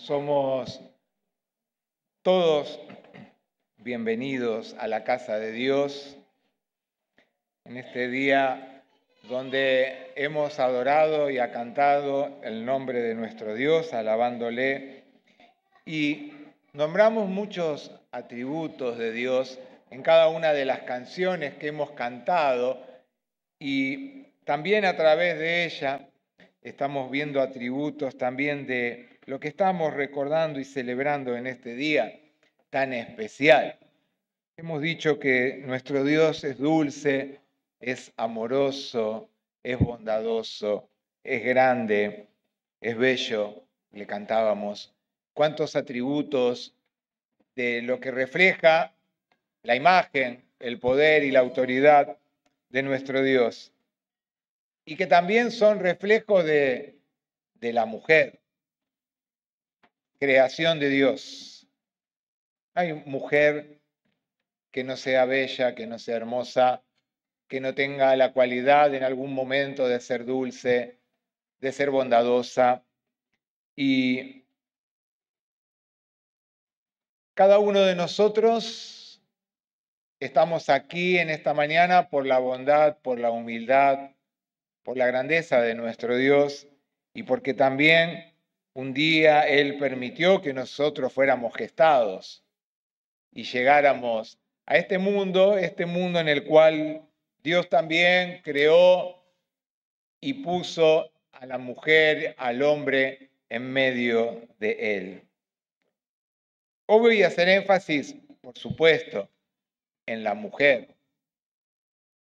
Somos todos bienvenidos a la casa de Dios en este día donde hemos adorado y cantado el nombre de nuestro Dios, alabándole, y nombramos muchos atributos de Dios en cada una de las canciones que hemos cantado, y también a través de ella estamos viendo atributos también de lo que estamos recordando y celebrando en este día tan especial. Hemos dicho que nuestro Dios es dulce, es amoroso, es bondadoso, es grande, es bello. Le cantábamos cuántos atributos de lo que refleja la imagen, el poder y la autoridad de nuestro Dios, y que también son reflejo de la mujer, creación de Dios. Hay mujer que no sea bella, que no sea hermosa, que no tenga la cualidad en algún momento de ser dulce, de ser bondadosa, y cada uno de nosotros estamos aquí en esta mañana por la bondad, por la humildad, por la grandeza de nuestro Dios, y porque también un día Él permitió que nosotros fuéramos gestados y llegáramos a este mundo en el cual Dios también creó y puso a la mujer, al hombre en medio de Él. Hoy voy a hacer énfasis, por supuesto, en la mujer.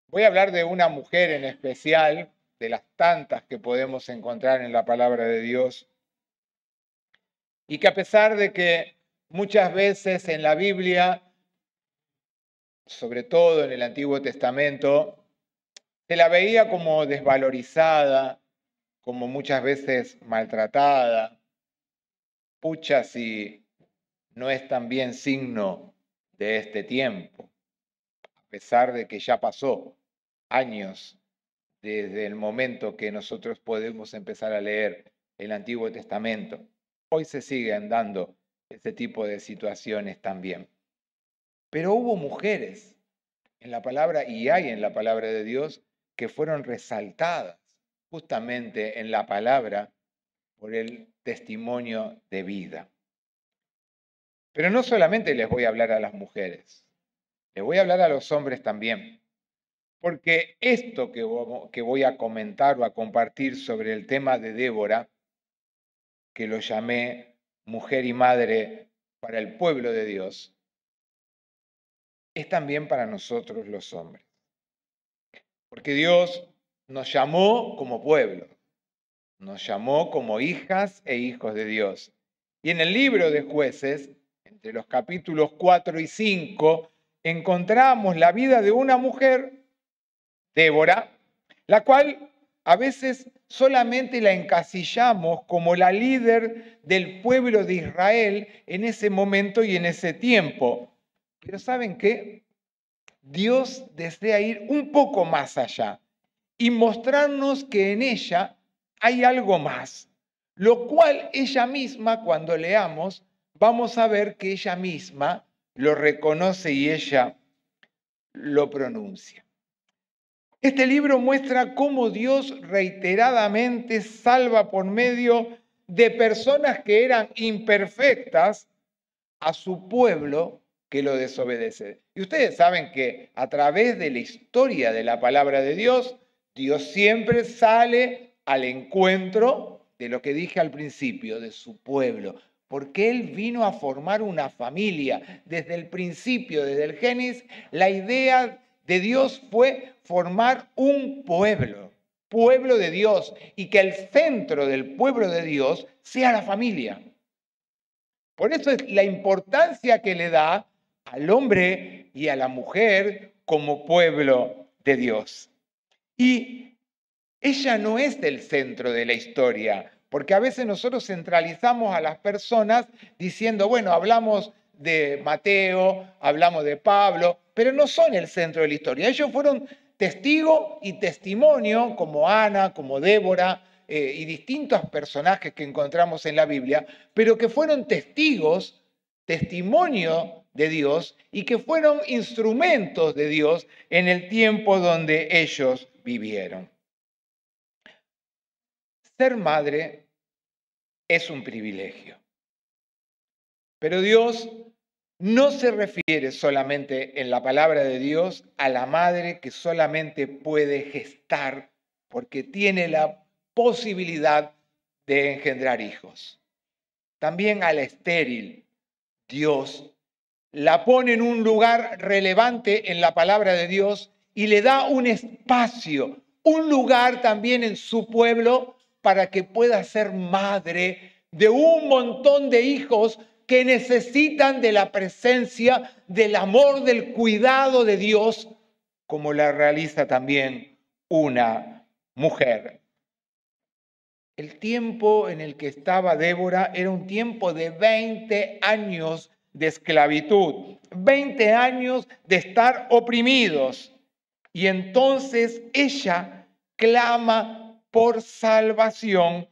Voy a hablar de una mujer en especial, de las tantas que podemos encontrar en la palabra de Dios, y que a pesar de que muchas veces en la Biblia, sobre todo en el Antiguo Testamento, se la veía como desvalorizada, como muchas veces maltratada, pucha si no es también signo de este tiempo, a pesar de que ya pasó años desde el momento que nosotros podemos empezar a leer el Antiguo Testamento. Hoy se siguen dando ese tipo de situaciones también. Pero hubo mujeres en la palabra, y hay en la palabra de Dios, que fueron resaltadas justamente en la palabra por el testimonio de vida. Pero no solamente les voy a hablar a las mujeres, les voy a hablar a los hombres también. Porque esto que voy a comentar o a compartir sobre el tema de Débora, que lo llamé mujer y madre para el pueblo de Dios, es también para nosotros los hombres. Porque Dios nos llamó como pueblo, nos llamó como hijas e hijos de Dios. Y en el libro de Jueces, entre los capítulos 4 y 5, encontramos la vida de una mujer, Débora, la cual a veces solamente la encasillamos como la líder del pueblo de Israel en ese momento y en ese tiempo. Pero ¿saben qué? Dios desea ir un poco más allá y mostrarnos que en ella hay algo más, lo cual ella misma, cuando leamos, vamos a ver que ella misma lo reconoce y ella lo pronuncia. Este libro muestra cómo Dios reiteradamente salva por medio de personas que eran imperfectas a su pueblo que lo desobedece. Y ustedes saben que a través de la historia de la palabra de Dios, Dios siempre sale al encuentro de lo que dije al principio, de su pueblo, porque Él vino a formar una familia. Desde el principio, desde el Génesis, la idea de Dios fue formar un pueblo de Dios, y que el centro del pueblo de Dios sea la familia. Por eso es la importancia que le da al hombre y a la mujer como pueblo de Dios. Y ella no es el centro de la historia, porque a veces nosotros centralizamos a las personas diciendo, bueno, hablamos de Mateo, hablamos de Pablo, pero no son el centro de la historia. Ellos fueron testigo y testimonio, como Ana, como Débora, y distintos personajes que encontramos en la Biblia, pero que fueron testigos, testimonio de Dios y que fueron instrumentos de Dios en el tiempo donde ellos vivieron. Ser madre es un privilegio, pero Dios no se refiere solamente en la palabra de Dios a la madre que solamente puede gestar porque tiene la posibilidad de engendrar hijos. También a la estéril, Dios la pone en un lugar relevante en la palabra de Dios y le da un espacio, un lugar también en su pueblo para que pueda ser madre de un montón de hijos que necesitan de la presencia, del amor, del cuidado de Dios, como la realiza también una mujer. El tiempo en el que estaba Débora era un tiempo de 20 años de esclavitud, 20 años de estar oprimidos. Y entonces ella clama por salvación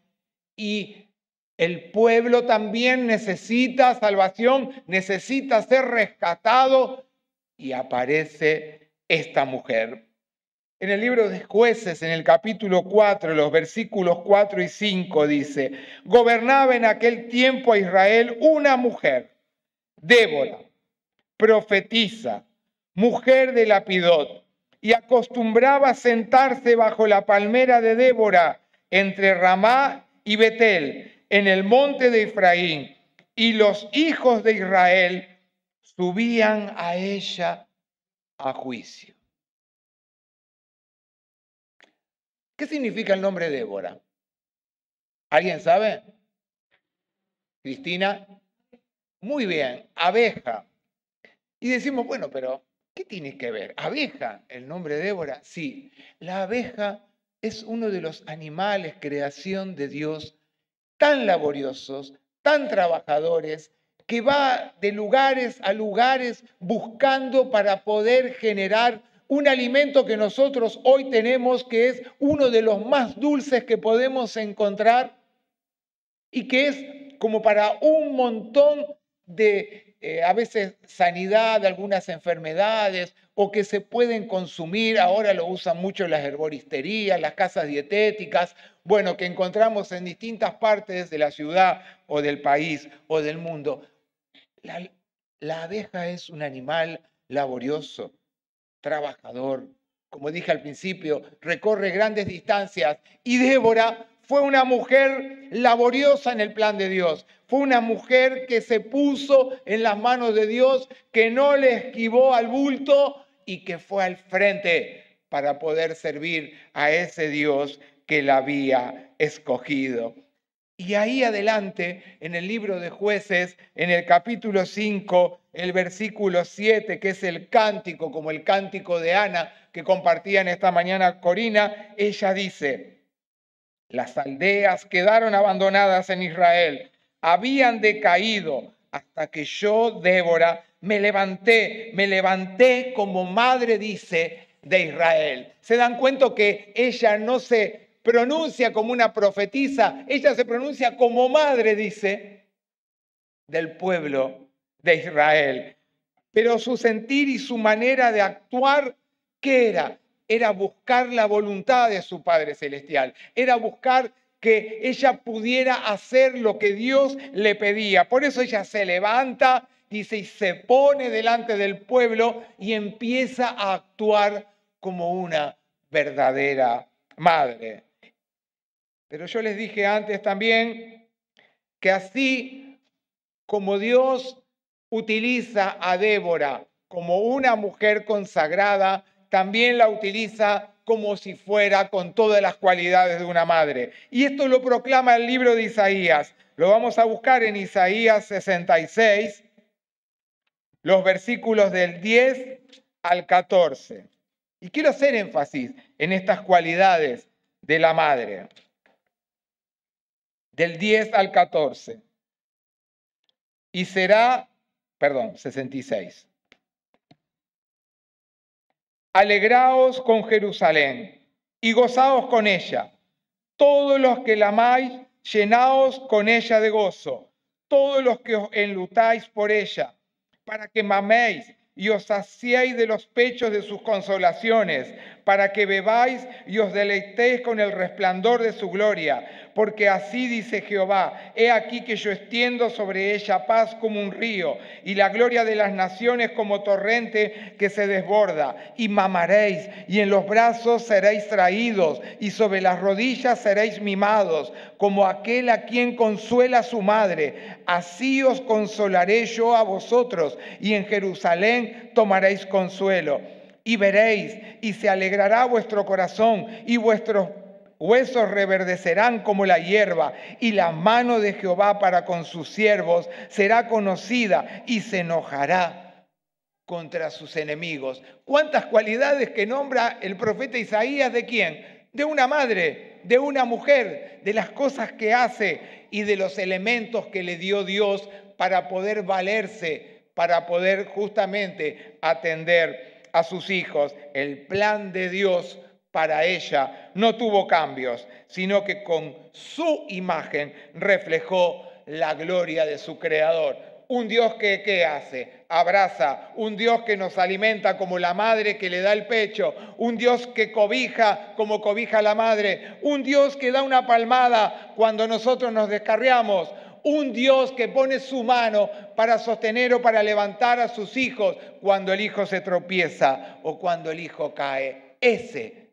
y el pueblo también necesita salvación, necesita ser rescatado y aparece esta mujer. En el libro de Jueces, en el capítulo 4, los versículos 4 y 5 dice, gobernaba en aquel tiempo a Israel una mujer, Débora, profetisa, mujer de Lapidot, y acostumbraba a sentarse bajo la palmera de Débora entre Ramá y Betel, en el monte de Efraín, y los hijos de Israel subían a ella a juicio. ¿Qué significa el nombre Débora? ¿Alguien sabe? Cristina, muy bien, abeja. Y decimos, bueno, pero ¿qué tiene que ver? ¿Abeja? ¿El nombre Débora? Sí, la abeja es uno de los animales, creación de Dios, tan laboriosos, tan trabajadores, que va de lugares a lugares buscando para poder generar un alimento que nosotros hoy tenemos, que es uno de los más dulces que podemos encontrar y que es como para un montón de, a veces, sanidad de algunas enfermedades o que se pueden consumir. Ahora lo usan mucho las herboristerías, las casas dietéticas, bueno, que encontramos en distintas partes de la ciudad o del país o del mundo. La abeja es un animal laborioso, trabajador. Como dije al principio, recorre grandes distancias y Débora fue una mujer laboriosa en el plan de Dios. Fue una mujer que se puso en las manos de Dios, que no le esquivó al bulto y que fue al frente para poder servir a ese Dios que la había escogido. Y ahí adelante, en el libro de Jueces, en el capítulo 5, el versículo 7, que es el cántico, como el cántico de Ana, que compartían esta mañana Corina, ella dice, las aldeas quedaron abandonadas en Israel, habían decaído hasta que yo, Débora, me levanté como madre, dice, de Israel. ¿Se dan cuenta que ella no se pronuncia como una profetisa? Ella se pronuncia como madre, dice, del pueblo de Israel. Pero su sentir y su manera de actuar, ¿qué era? Era buscar la voluntad de su Padre Celestial. Era buscar que ella pudiera hacer lo que Dios le pedía. Por eso ella se levanta, dice, y se pone delante del pueblo y empieza a actuar como una verdadera madre. Pero yo les dije antes también que así como Dios utiliza a Débora como una mujer consagrada, también la utiliza como si fuera con todas las cualidades de una madre. Y esto lo proclama el libro de Isaías. Lo vamos a buscar en Isaías 66, los versículos del 10 al 14. Y quiero hacer énfasis en estas cualidades de la madre. Del 10 al 14. Y será, 66. Alegraos con Jerusalén y gozaos con ella, Todos los que la amáis, llenaos con ella de gozo. Todos los que os enlutáis por ella, para que maméis y os saciéis de los pechos de sus consolaciones, para que bebáis y os deleitéis con el resplandor de su gloria. Porque así dice Jehová, he aquí que yo extiendo sobre ella paz como un río, y la gloria de las naciones como torrente que se desborda. Y mamaréis, y en los brazos seréis traídos, y sobre las rodillas seréis mimados, como aquel a quien consuela su madre. Así os consolaré yo a vosotros, y en Jerusalén tomaréis consuelo. Y veréis, y se alegrará vuestro corazón, y vuestros huesos reverdecerán como la hierba, y la mano de Jehová para con sus siervos será conocida, y se enojará contra sus enemigos. ¿Cuántas cualidades que nombra el profeta Isaías? ¿De quién? De una madre, de una mujer, de las cosas que hace y de los elementos que le dio Dios para poder valerse, para poder justamente atender a sus hijos. El plan de Dios para ella no tuvo cambios, sino que con su imagen reflejó la gloria de su Creador. Un Dios que, ¿qué hace? Abraza. Un Dios que nos alimenta como la madre que le da el pecho. Un Dios que cobija como cobija la madre. Un Dios que da una palmada cuando nosotros nos descarriamos. Un Dios que pone su mano para sostener o para levantar a sus hijos cuando el hijo se tropieza o cuando el hijo cae. Ese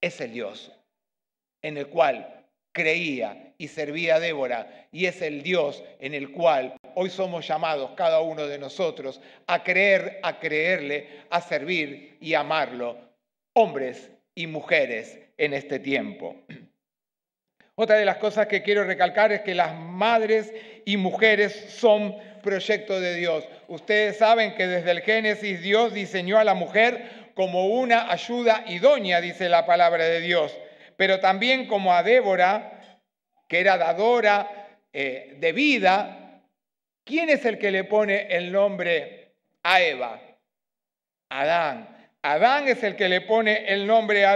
es el Dios en el cual creía y servía a Débora, y es el Dios en el cual hoy somos llamados cada uno de nosotros a creer, a creerle, a servir y amarlo, hombres y mujeres en este tiempo. Otra de las cosas que quiero recalcar es que las madres y mujeres son proyecto de Dios. Ustedes saben que desde el Génesis Dios diseñó a la mujer como una ayuda idónea, dice la palabra de Dios, pero también como a Débora, que era dadora de vida. ¿Quién es el que le pone el nombre a Eva? Adán. Adán es el que le pone el nombre a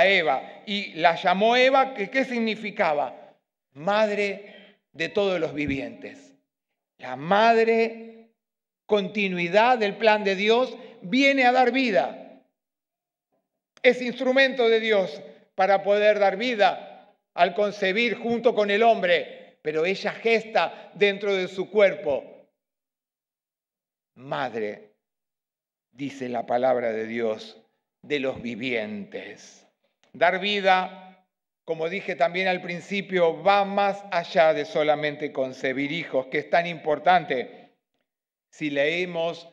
Eva y la llamó Eva, que ¿qué significaba? Madre de todos los vivientes. La madre, continuidad del plan de Dios, viene a dar vida. Es instrumento de Dios para poder dar vida al concebir junto con el hombre, pero ella gesta dentro de su cuerpo. Madre, dice la palabra de Dios, de los vivientes. Dar vida, como dije también al principio, va más allá de solamente concebir hijos, que es tan importante. Si leemos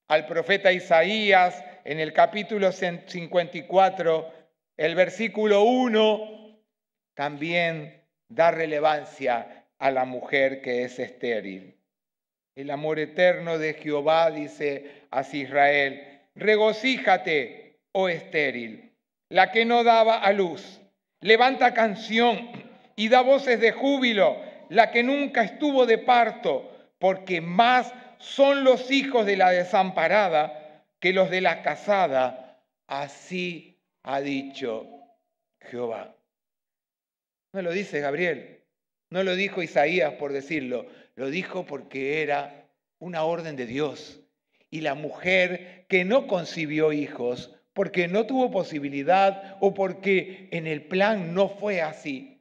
al profeta Isaías en el capítulo 54, el versículo 1, también da relevancia a la mujer que es estéril. El amor eterno de Jehová, dice así Israel, regocíjate, oh estéril, la que no daba a luz. Levanta canción y da voces de júbilo, la que nunca estuvo de parto, porque más son los hijos de la desamparada que los de la casada. Así ha dicho Jehová. No lo dice Gabriel, no lo dijo Isaías por decirlo, lo dijo porque era una orden de Dios. Y la mujer que no concibió hijos porque no tuvo posibilidad o porque en el plan no fue así,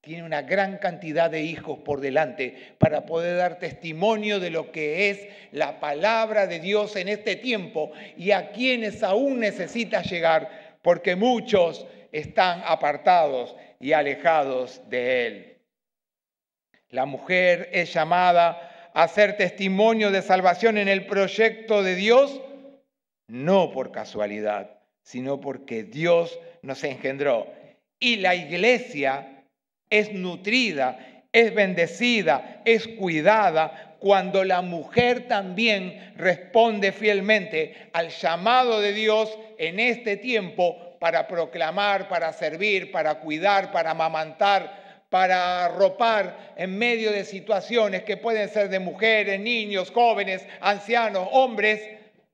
tiene una gran cantidad de hijos por delante para poder dar testimonio de lo que es la palabra de Dios en este tiempo y a quienes aún necesita llegar, porque muchos están apartados y alejados de Él. La mujer es llamada a ser testimonio de salvación en el proyecto de Dios, no por casualidad, sino porque Dios nos engendró. Y la iglesia es nutrida, es bendecida, es cuidada cuando la mujer también responde fielmente al llamado de Dios en este tiempo para proclamar, para servir, para cuidar, para amamantar, para arropar en medio de situaciones que pueden ser de mujeres, niños, jóvenes, ancianos, hombres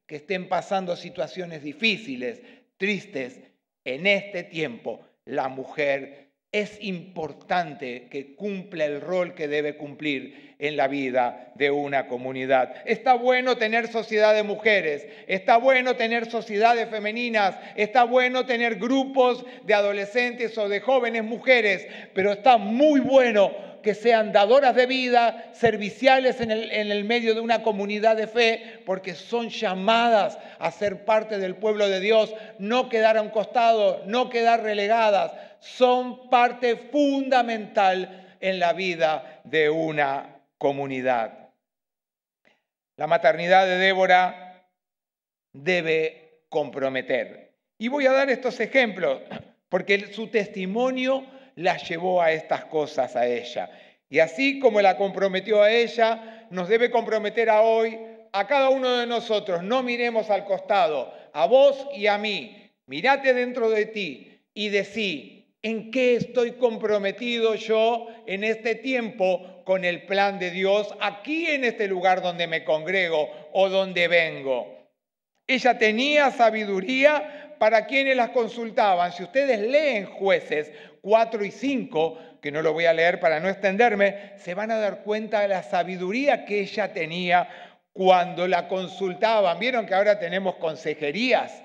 que estén pasando situaciones difíciles, tristes. En este tiempo, la mujer es importante que cumpla el rol que debe cumplir en la vida de una comunidad. Está bueno tener sociedad de mujeres, está bueno tener sociedades femeninas, está bueno tener grupos de adolescentes o de jóvenes mujeres, pero está muy bueno que sean dadoras de vida, serviciales en el medio de una comunidad de fe, porque son llamadas a ser parte del pueblo de Dios, no quedar a un costado, no quedar relegadas, son parte fundamental en la vida de una comunidad. La maternidad de Débora debe comprometer. Y voy a dar estos ejemplos, porque su testimonio la llevó a estas cosas a ella. Y así como la comprometió a ella, nos debe comprometer a hoy, a cada uno de nosotros. No miremos al costado, a vos y a mí. Mirate dentro de ti y decí, ¿en qué estoy comprometido yo en este tiempo con el plan de Dios, aquí en este lugar donde me congrego o donde vengo? Ella tenía sabiduría para quienes las consultaban. Si ustedes leen Jueces 4 y 5, que no lo voy a leer para no extenderme, se van a dar cuenta de la sabiduría que ella tenía cuando la consultaban. Vieron que ahora tenemos consejerías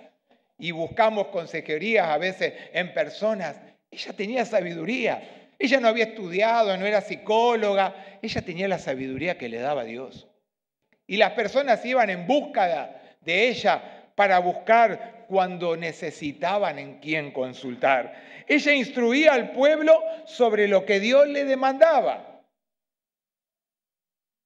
y buscamos consejerías a veces en personas. Ella tenía sabiduría. Ella no había estudiado, no era psicóloga. Ella tenía la sabiduría que le daba Dios. Y las personas iban en búsqueda de ella para buscar cuando necesitaban en quién consultar. Ella instruía al pueblo sobre lo que Dios le demandaba.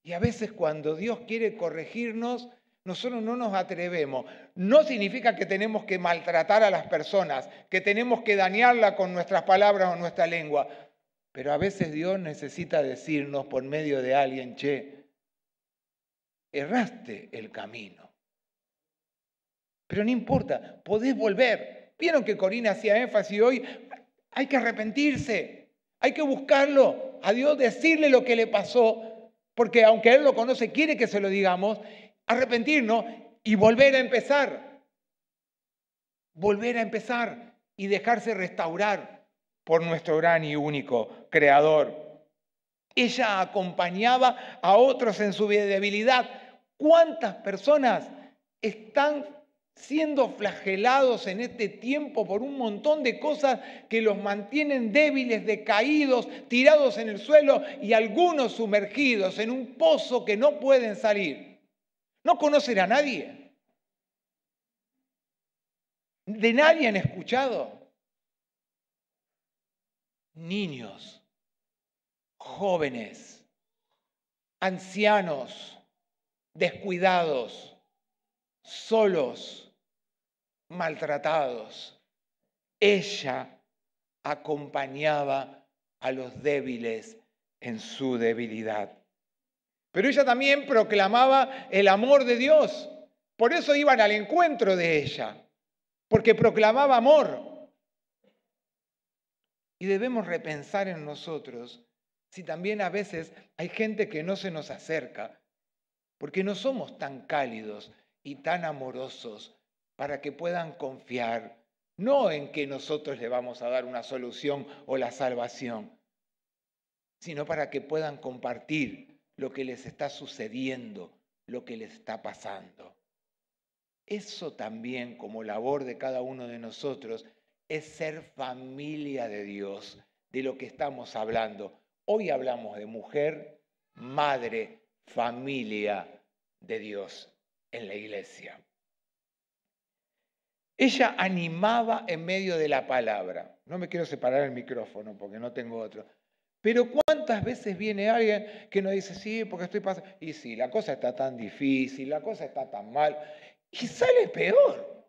Y a veces cuando Dios quiere corregirnos, nosotros no nos atrevemos. No significa que tenemos que maltratar a las personas, que tenemos que dañarla con nuestras palabras o nuestra lengua. Pero a veces Dios necesita decirnos por medio de alguien, che, erraste el camino. Pero no importa, podés volver. Vieron que Corina hacía énfasis hoy, hay que arrepentirse, hay que buscarlo, a Dios decirle lo que le pasó, porque aunque Él lo conoce, quiere que se lo digamos, arrepentirnos y volver a empezar. Volver a empezar y dejarse restaurar por nuestro gran y único Creador. Ella acompañaba a otros en su debilidad. ¿Cuántas personas están siendo flagelados en este tiempo por un montón de cosas que los mantienen débiles, decaídos, tirados en el suelo y algunos sumergidos en un pozo que no pueden salir? No conocen a nadie. De nadie han escuchado. Niños, jóvenes, ancianos, descuidados, solos, maltratados. Ella acompañaba a los débiles en su debilidad. Pero ella también proclamaba el amor de Dios. Por eso iban al encuentro de ella, porque proclamaba amor. Y debemos repensar en nosotros si también a veces hay gente que no se nos acerca, porque no somos tan cálidos y tan amorosos para que puedan confiar, no en que nosotros le vamos a dar una solución o la salvación, sino para que puedan compartir lo que les está sucediendo, lo que les está pasando. Eso también, como labor de cada uno de nosotros, es ser familia de Dios, de lo que estamos hablando. Hoy hablamos de mujer, madre, familia de Dios en la iglesia. Ella animaba en medio de la palabra. No me quiero separar el micrófono porque no tengo otro. Pero ¿cuántas veces viene alguien que nos dice, sí, porque estoy pasando? Y sí, la cosa está tan difícil, la cosa está tan mal. Y sale peor.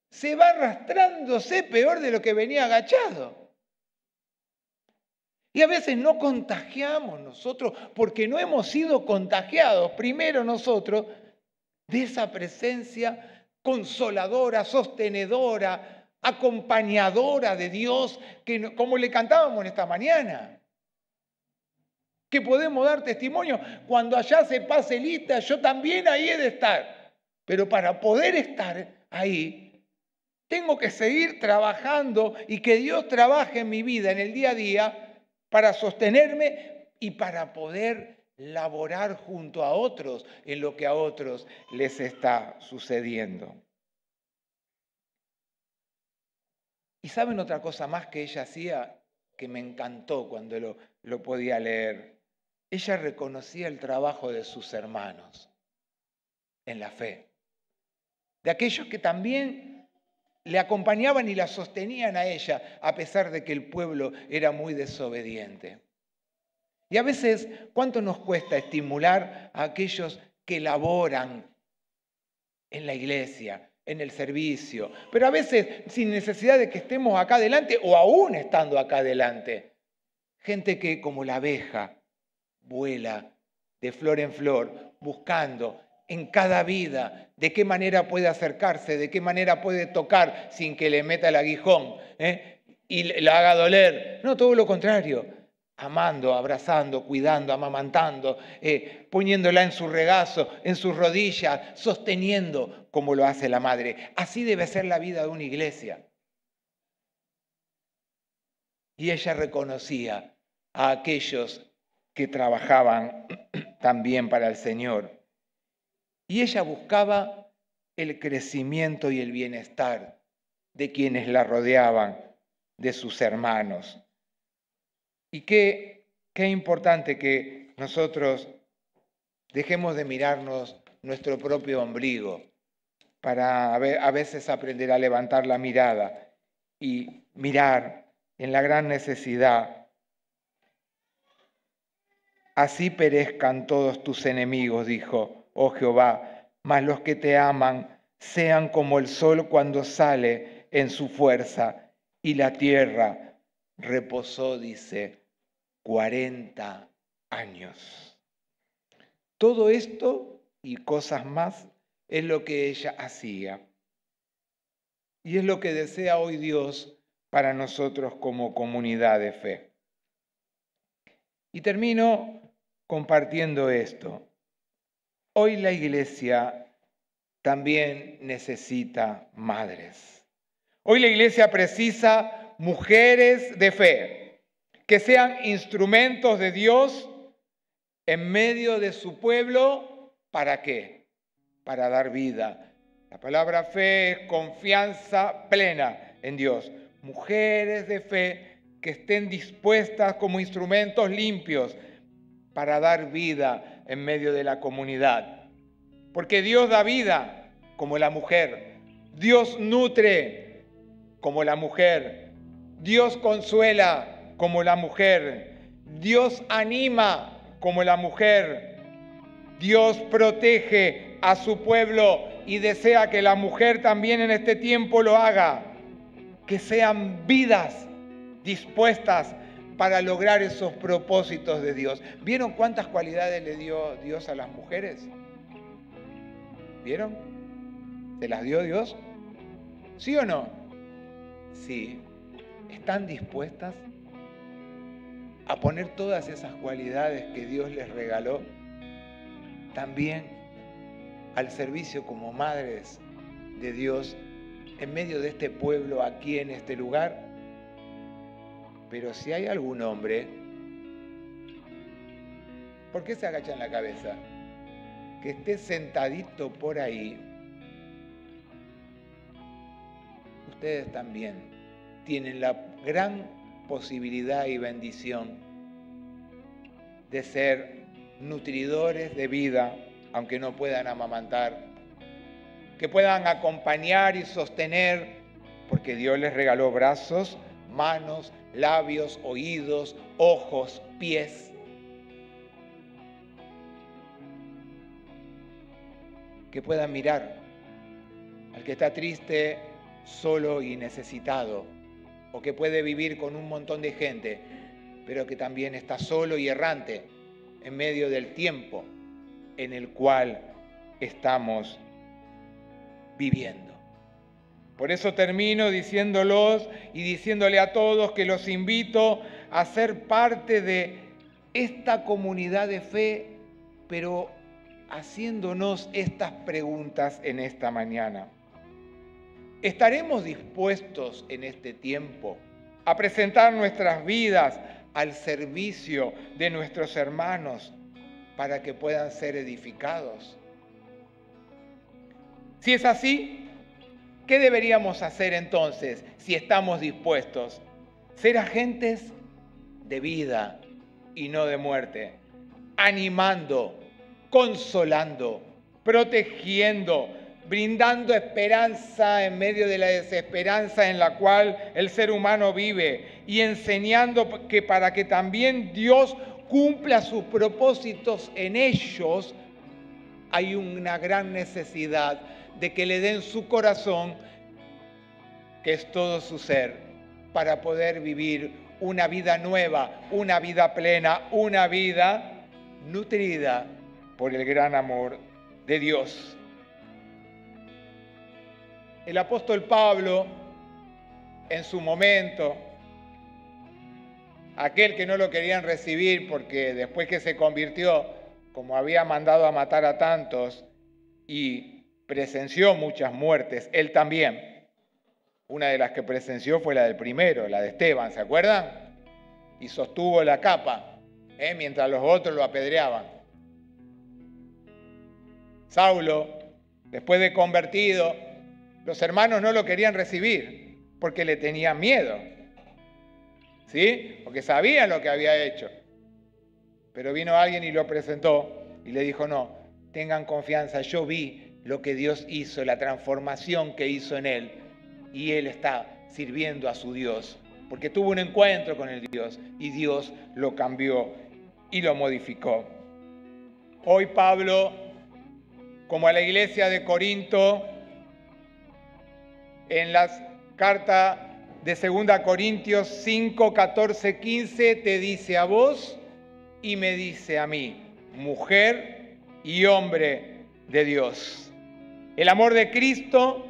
Se va arrastrándose peor de lo que venía agachado. Y a veces no contagiamos nosotros porque no hemos sido contagiados, primero nosotros, de esa presencia consoladora, sostenedora, acompañadora de Dios, que, como le cantábamos en esta mañana, que podemos dar testimonio. Cuando allá se pase lista, yo también ahí he de estar. Pero para poder estar ahí, Tengo que seguir trabajando y que Dios trabaje en mi vida, en el día a día, para sostenerme y para poder laborar junto a otros en lo que a otros les está sucediendo. ¿Y saben otra cosa más que ella hacía que me encantó cuando lo podía leer? Ella reconocía el trabajo de sus hermanos en la fe, de aquellos que también le acompañaban y la sostenían a ella, a pesar de que el pueblo era muy desobediente. Y a veces, ¿cuánto nos cuesta estimular a aquellos que laboran en la iglesia, en el servicio? Pero a veces sin necesidad de que estemos acá adelante o aún estando acá adelante. Gente que como la abeja vuela de flor en flor, buscando en cada vida de qué manera puede acercarse, de qué manera puede tocar sin que le meta el aguijón y la haga doler. No, todo lo contrario. Amando, abrazando, cuidando, amamantando, poniéndola en su regazo, en sus rodillas, sosteniendo como lo hace la madre. Así debe ser la vida de una iglesia. Y ella reconocía a aquellos que trabajaban también para el Señor. Y ella buscaba el crecimiento y el bienestar de quienes la rodeaban, de sus hermanos. Y qué importante que nosotros dejemos de mirarnos nuestro propio ombligo para a veces aprender a levantar la mirada y mirar en la gran necesidad. Así perezcan todos tus enemigos, dijo, oh Jehová, mas los que te aman sean como el sol cuando sale en su fuerza. Y la tierra reposó, dice, 40 años. Todo esto y cosas más es lo que ella hacía. Y es lo que desea hoy Dios para nosotros como comunidad de fe. Y termino compartiendo esto. Hoy la iglesia también necesita madres. Hoy la iglesia precisa mujeres de fe que sean instrumentos de Dios en medio de su pueblo. ¿Para qué? Para dar vida. La palabra fe es confianza plena en Dios. Mujeres de fe que estén dispuestas como instrumentos limpios para dar vida en medio de la comunidad. Porque Dios da vida como la mujer. Dios nutre como la mujer. Dios consuela como la mujer. Dios anima como la mujer. Dios protege a su pueblo y desea que la mujer también en este tiempo lo haga. Que sean vidas dispuestas para lograr esos propósitos de Dios. ¿Vieron cuántas cualidades le dio Dios a las mujeres? ¿Vieron? ¿Se las dio Dios? ¿Sí o no? Sí. ¿Están dispuestas a poner todas esas cualidades que Dios les regaló también al servicio como madres de Dios en medio de este pueblo, aquí en este lugar? Pero si hay algún hombre, ¿por qué se agachan la cabeza? Que esté sentadito por ahí, ustedes también tienen la gran posibilidad y bendición de ser nutridores de vida, aunque no puedan amamantar, que puedan acompañar y sostener, porque Dios les regaló brazos, manos, labios, oídos, ojos, pies. Que puedan mirar al que está triste, solo y necesitado, o que puede vivir con un montón de gente, pero que también está solo y errante en medio del tiempo en el cual estamos viviendo. Por eso termino diciéndolos y diciéndole a todos que los invito a ser parte de esta comunidad de fe, pero haciéndonos estas preguntas en esta mañana. ¿Estaremos dispuestos en este tiempo a presentar nuestras vidas al servicio de nuestros hermanos para que puedan ser edificados? Si es así, ¿qué deberíamos hacer entonces si estamos dispuestos? Ser agentes de vida y no de muerte, animando, consolando, protegiendo, brindando esperanza en medio de la desesperanza en la cual el ser humano vive y enseñando que para que también Dios cumpla sus propósitos en ellos, hay una gran necesidad de que le den su corazón, que es todo su ser, para poder vivir una vida nueva, una vida plena, una vida nutrida por el gran amor de Dios. El apóstol Pablo, en su momento, aquel que no lo querían recibir porque después que se convirtió, como había mandado a matar a tantos y presenció muchas muertes, él también. Una de las que presenció fue la del primero, la de Esteban, ¿se acuerdan? Y sostuvo la capa, mientras los otros lo apedreaban. Saulo, después de convertido, los hermanos no lo querían recibir porque le tenían miedo, ¿sí? Porque sabían lo que había hecho. Pero vino alguien y lo presentó y le dijo, no, tengan confianza, yo vi lo que Dios hizo, la transformación que hizo en él, y él está sirviendo a su Dios, porque tuvo un encuentro con el Dios y Dios lo cambió y lo modificó. Hoy Pablo, como a la iglesia de Corinto, en las cartas de 2 Corintios 5, 14, 15, te dice a vos y me dice a mí, mujer y hombre de Dios. El amor de Cristo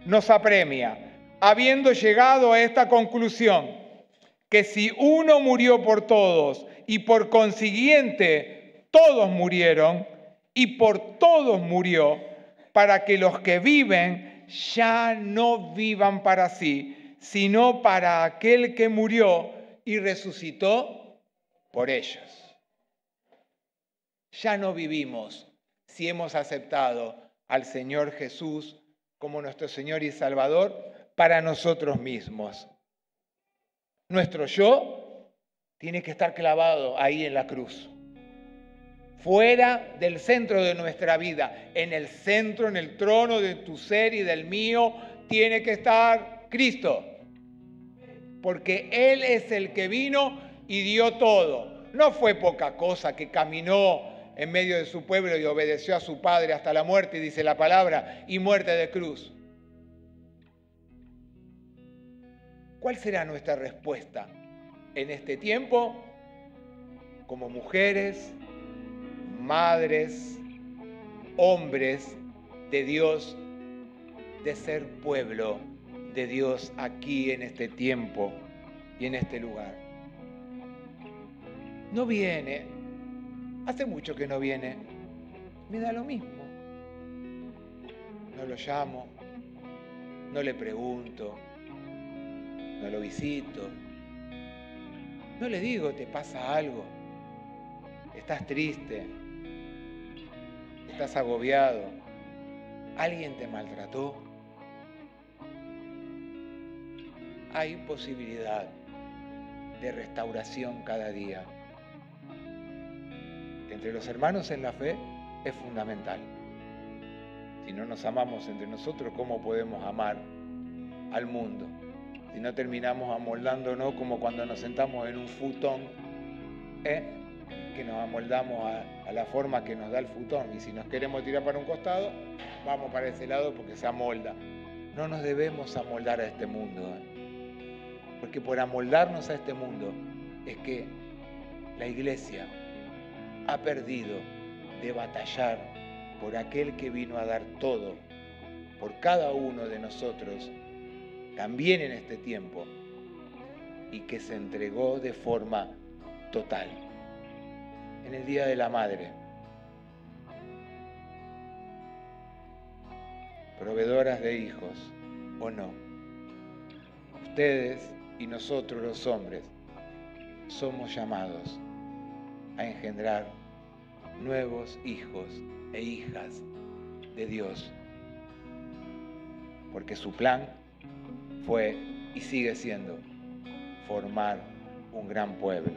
nos apremia, habiendo llegado a esta conclusión, que si uno murió por todos y por consiguiente todos murieron y por todos murió, para que los que viven ya no vivan para sí, sino para aquel que murió y resucitó por ellos. Ya no vivimos si hemos aceptado al Señor Jesús como nuestro Señor y Salvador para nosotros mismos. Nuestro yo tiene que estar clavado ahí en la cruz, fuera del centro de nuestra vida, en el centro, en el trono de tu ser y del mío, tiene que estar Cristo, porque Él es el que vino y dio todo. No fue poca cosa que caminó en medio de su pueblo y obedeció a su Padre hasta la muerte, dice la palabra, y muerte de cruz. ¿Cuál será nuestra respuesta en este tiempo como mujeres, madres, hombres de Dios, de ser pueblo de Dios aquí en este tiempo y en este lugar? No viene, hace mucho que no viene, me da lo mismo. No lo llamo, no le pregunto, no lo visito, no le digo, ¿te pasa algo? ¿Estás triste? ¿Estás agobiado? ¿Alguien te maltrató? Hay posibilidad de restauración cada día. Entre los hermanos en la fe es fundamental. Si no nos amamos entre nosotros, ¿cómo podemos amar al mundo? Si no terminamos amoldándonos como cuando nos sentamos en un futón, que nos amoldamos a la forma que nos da el futón. Y si nos queremos tirar para un costado, vamos para ese lado porque se amolda. No nos debemos amoldar a este mundo, porque por amoldarnos a este mundo es que la iglesia ha perdido de batallar por aquel que vino a dar todo por cada uno de nosotros, también en este tiempo, y que se entregó de forma total. En el Día de la Madre, proveedoras de hijos, o no. Ustedes y nosotros los hombres somos llamados a engendrar nuevos hijos e hijas de Dios, porque su plan fue y sigue siendo formar un gran pueblo.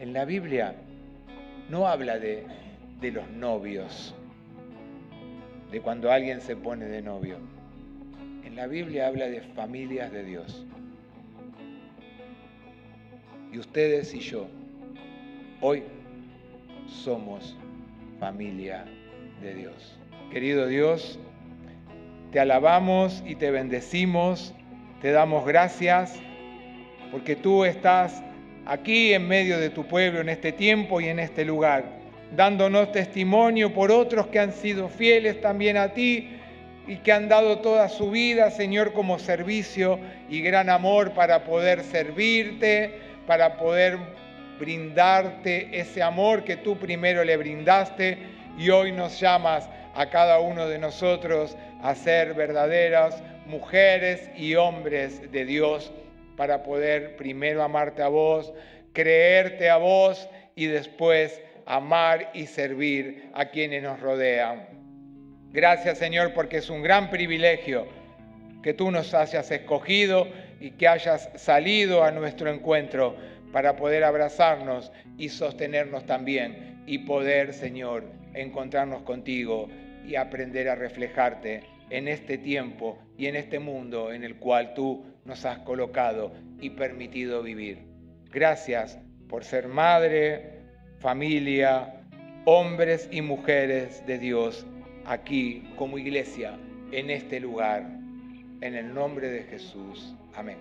En la Biblia no habla de los novios, de cuando alguien se pone de novio. En la Biblia habla de familias de Dios. Y ustedes y yo, hoy somos familia de Dios. Querido Dios, te alabamos y te bendecimos, te damos gracias, porque tú estás aquí en medio de tu pueblo en este tiempo y en este lugar, dándonos testimonio por otros que han sido fieles también a ti y que han dado toda su vida, Señor, como servicio y gran amor para poder servirte, para poder brindarte ese amor que tú primero le brindaste, y hoy nos llamas a cada uno de nosotros a ser verdaderas mujeres y hombres de Dios, para poder primero amarte a vos, creerte a vos y después amar y servir a quienes nos rodean. Gracias, Señor, porque es un gran privilegio que tú nos hayas escogido y que hayas salido a nuestro encuentro para poder abrazarnos y sostenernos también y poder, Señor, encontrarnos contigo y aprender a reflejarte en este tiempo y en este mundo en el cual tú nos has colocado y permitido vivir. Gracias por ser madre, familia, hombres y mujeres de Dios aquí como iglesia en este lugar. En el nombre de Jesús. Amén.